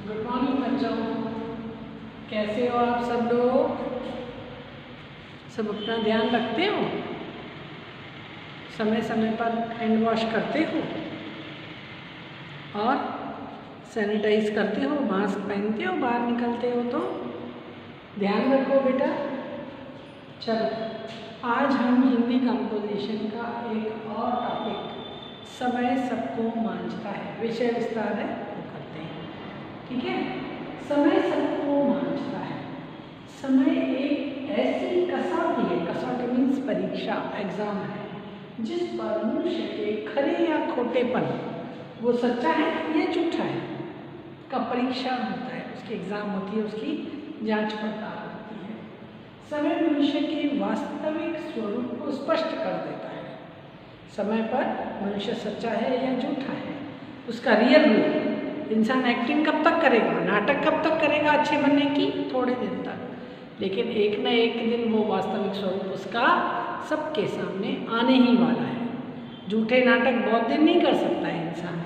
Good morning बच्चों, कैसे हो आप सब लोग? सब अपना ध्यान रखते हो, समय समय पर हैंड वॉश करते हो और सैनिटाइज करते हो, मास्क पहनते हो, बाहर निकलते हो तो ध्यान रखो बेटा। चलो, आज हम हिंदी कंपोजिशन का एक और टॉपिक समय सबको मांझता है विषय विस्तार है वो करते हैं। ठीक है, समय सबको मांझता है। समय एक ऐसी कसौटी है, कसौटी मीन्स परीक्षा, एग्जाम है, जिस पर मनुष्य के खरे या खोटेपन, वो सच्चा है या झूठा है, का परीक्षा होता है, उसकी एग्जाम होती है, उसकी जांच पड़ताल होती है। समय मनुष्य के वास्तविक स्वरूप को स्पष्ट कर देता है। समय पर मनुष्य सच्चा है या झूठा है, उसका रियल रूप। इंसान एक्टिंग कब तक करेगा, नाटक कब तक करेगा अच्छे बनने की, थोड़े दिन तक, लेकिन एक न एक दिन वो वास्तविक स्वरूप उसका सबके सामने आने ही वाला है। झूठे नाटक बहुत दिन नहीं कर सकता है इंसान,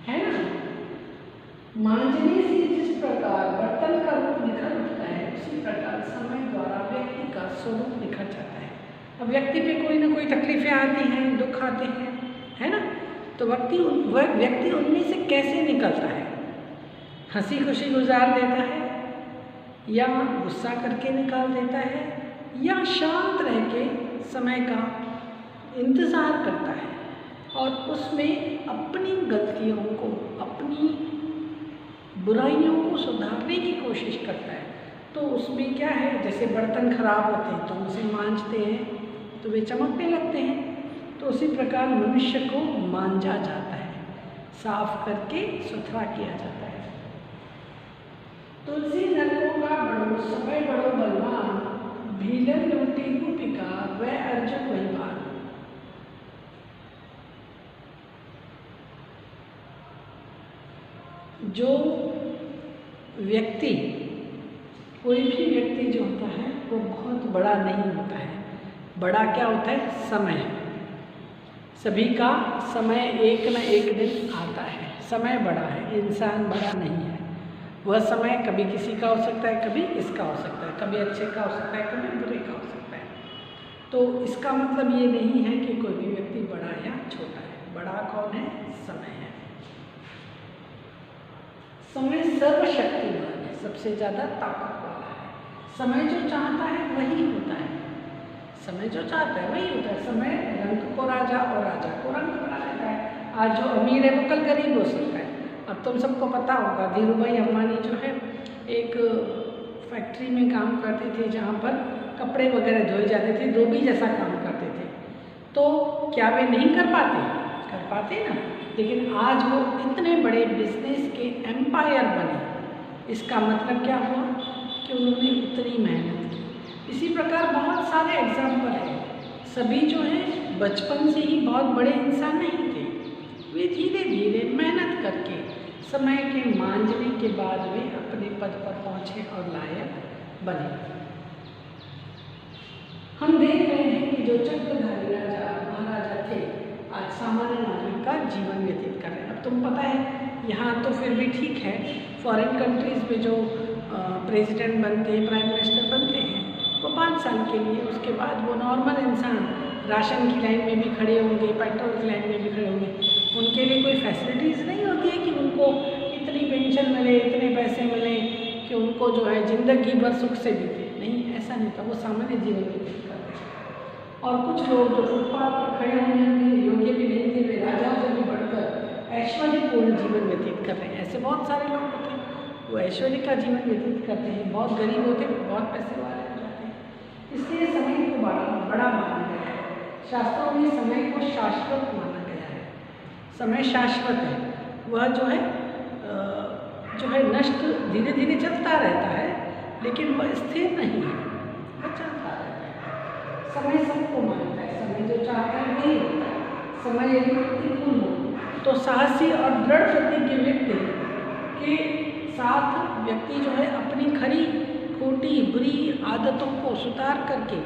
है ना। मांझने से जिस प्रकार बर्तन का रूप निखर उठता है, उसी प्रकार समय द्वारा व्यक्ति का स्वरूप निखर जाता है। अब व्यक्ति पे कोई ना कोई तकलीफें आती हैं, दुख आते हैं, है ना, तो व्यक्ति उनमें से कैसे निकलता है? हंसी खुशी गुजार देता है, या गुस्सा करके निकाल देता है, या शांत रह के समय का इंतज़ार करता है और उसमें अपनी गलतियों को, अपनी बुराइयों को सुधारने की कोशिश करता है। तो उसमें क्या है, जैसे बर्तन खराब होते हैं तो उसे मांजते हैं तो वे चमकने लगते हैं, तो उसी प्रकार मनुष्य को मांजा जाता है, साफ करके सुथरा किया जाता है। तुलसी नरकों का बड़ो, समय बड़ो बलवान, भीलन लूटी गोपिका, वह अर्जुन वही बान। जो व्यक्ति, कोई भी व्यक्ति जो होता है वो बहुत बड़ा नहीं होता है। बड़ा क्या होता है? समय। सभी का समय एक न एक दिन आता है। समय बड़ा है, इंसान बड़ा नहीं है। वह समय कभी किसी का हो सकता है, कभी इसका हो सकता है, कभी अच्छे का हो सकता है, कभी बुरे का हो सकता है। तो इसका मतलब ये नहीं है कि कोई भी व्यक्ति बड़ा या छोटा है। बड़ा कौन है? समय है। समय सर्वशक्तिमान है, सबसे ज़्यादा ताकत वाला है। समय जो चाहता है वही होता है, समय जो चाहता है वही होता है। समय रंग को राजा और राजा को रंग बना देता है। आज जो अमीर है वो कल गरीब हो सकता है। अब तुम सबको पता होगा, धीरू भाई अंबानी जो है एक फैक्ट्री में काम करते थे जहाँ पर कपड़े वगैरह धोए जाते थे, धोबी जैसा काम करते थे। तो क्या वे नहीं कर पाते? कर पाते ना। लेकिन आज वो इतने बड़े बिजनेस के एम्पायर बने। इसका मतलब क्या हुआ कि उन्होंने उतनी मेहनत की। इसी प्रकार बहुत सारे एग्जाम्पल हैं। सभी जो हैं बचपन से ही बहुत बड़े इंसान नहीं थे, वे धीरे धीरे मेहनत करके समय के मांझने के बाद वे अपने पद पर पहुँचे और लायक बने। हम देख रहे हैं कि जो चक्रधारी राजा महाराजा थे आज सामान्य नागरिक का जीवन व्यतीत कर रहे हैं। अब तुम पता है, यहाँ तो फिर भी ठीक है, फॉरेन कंट्रीज़ में जो प्रेसिडेंट बनते हैं, प्राइम मिनिस्टर बनते हैं, वो 5 साल के लिए, उसके बाद वो नॉर्मल इंसान राशन की लाइन में भी खड़े होंगे, पेट्रोल की लाइन में भी खड़े होंगे। उनके लिए कोई फैसिलिटीज़ नहीं होती है कि उनको इतनी पेंशन मिले, इतने पैसे मिले कि उनको जो है ज़िंदगी भर सुख से बीते। नहीं, ऐसा नहीं था। वो सामान्य जीवन व्यतीत करते हैं। और कुछ लोग जो फुटपाथ पर खड़े होने के योग्य भी नहीं थे, वे राजाओं से भी बढ़कर ऐश्वर्यपूर्ण जीवन व्यतीत कर रहे हैं। ऐसे बहुत सारे लोग होते हैं, वो ऐश्वर्य का जीवन व्यतीत करते हैं। बहुत गरीब होते हैं, बहुत पैसे वाले हो जाते हैं। इसलिए समय को बड़ा माना गया है। शास्त्रों में समय को शाश्वत माना गया है। समय शाश्वत है, वह जो है नष्ट धीरे धीरे चलता रहता है, लेकिन वह स्थिर नहीं है, वह चलता रहता है। समय सबको मानता है, समय जो चाहता है वही होता है। समय यदि प्रतिकूल हो तो साहसी और दृढ़ प्रति के व्यक्ति के साथ व्यक्ति जो है अपनी खरी खोटी बुरी आदतों को सुधार करके,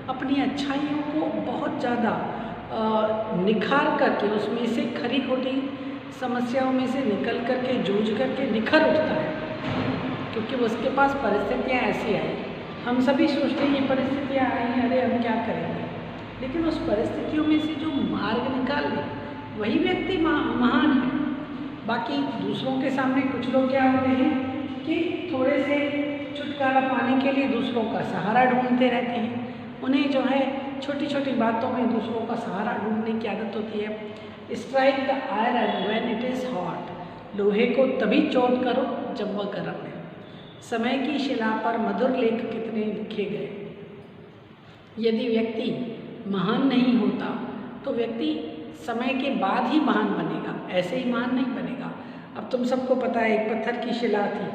अपनी अच्छाइयों को बहुत ज़्यादा निखार करके, उसमें से खरी खोटी समस्याओं में से निकल करके जूझ करके निखर उठता है, क्योंकि उसके पास परिस्थितियाँ ऐसी आई। हम सभी सोचते हैं ये परिस्थितियाँ आई, अरे हम क्या करेंगे, लेकिन उस परिस्थितियों में से जो मार्ग निकाल ले वही व्यक्ति महान है। बाकी दूसरों के सामने कुछ लोग क्या होते हैं कि थोड़े से छुटकारा पाने के लिए दूसरों का सहारा ढूंढते रहते हैं। उन्हें जो है छोटी छोटी बातों में दूसरों का सहारा ढूंढने की आदत होती है। Strike the iron when it is hot, लोहे को तभी चोट करो जब वह गर्म है। समय की शिला पर मधुर लेख कितने लिखे गए। यदि व्यक्ति महान नहीं होता तो व्यक्ति समय के बाद ही महान बनेगा, ऐसे ही महान नहीं बनेगा। अब तुम सबको पता है एक पत्थर की शिला थी,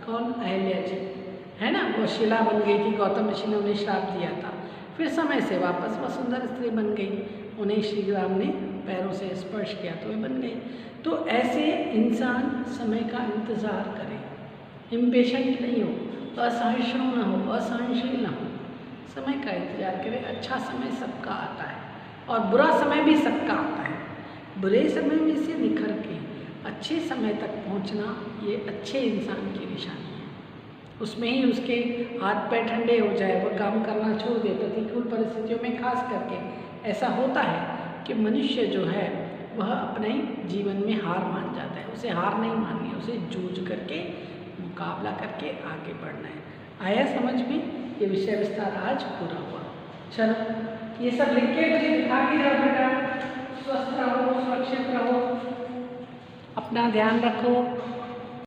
कौन, अहल्या जी, है ना, वो शिला बन गई थी, गौतम ऋषि ने उन्हें श्राप दिया था, फिर समय से वापस वह सुंदर स्त्री बन गई, उन्हें श्री राम ने पैरों से स्पर्श किया तो वे बन गई। तो ऐसे इंसान समय का इंतज़ार करे, इम्पेशेंट नहीं हो, असहिष्णु ना हो, असहनशील ना हो, समय का इंतजार करे। अच्छा समय सबका आता है और बुरा समय भी सबका आता है। बुरे समय में से निखर के अच्छे समय तक पहुंचना ये अच्छे इंसान की निशानी है। उसमें ही उसके हाथ पैर ठंडे हो जाए, वह काम करना छोड़ दे। प्रतिकूल परिस्थितियों में खास करके ऐसा होता है कि मनुष्य जो है वह अपने जीवन में हार मान जाता है। उसे हार नहीं माननी है, उसे जूझ करके मुकाबला करके आगे बढ़ना है। आया समझ में? ये विषय विस्तार आज पूरा हुआ। चलो ये सब लिख के मुझे दिखा के जाओ बेटा। स्वस्थ रहो, सुरक्षित रहो, अपना ध्यान रखो।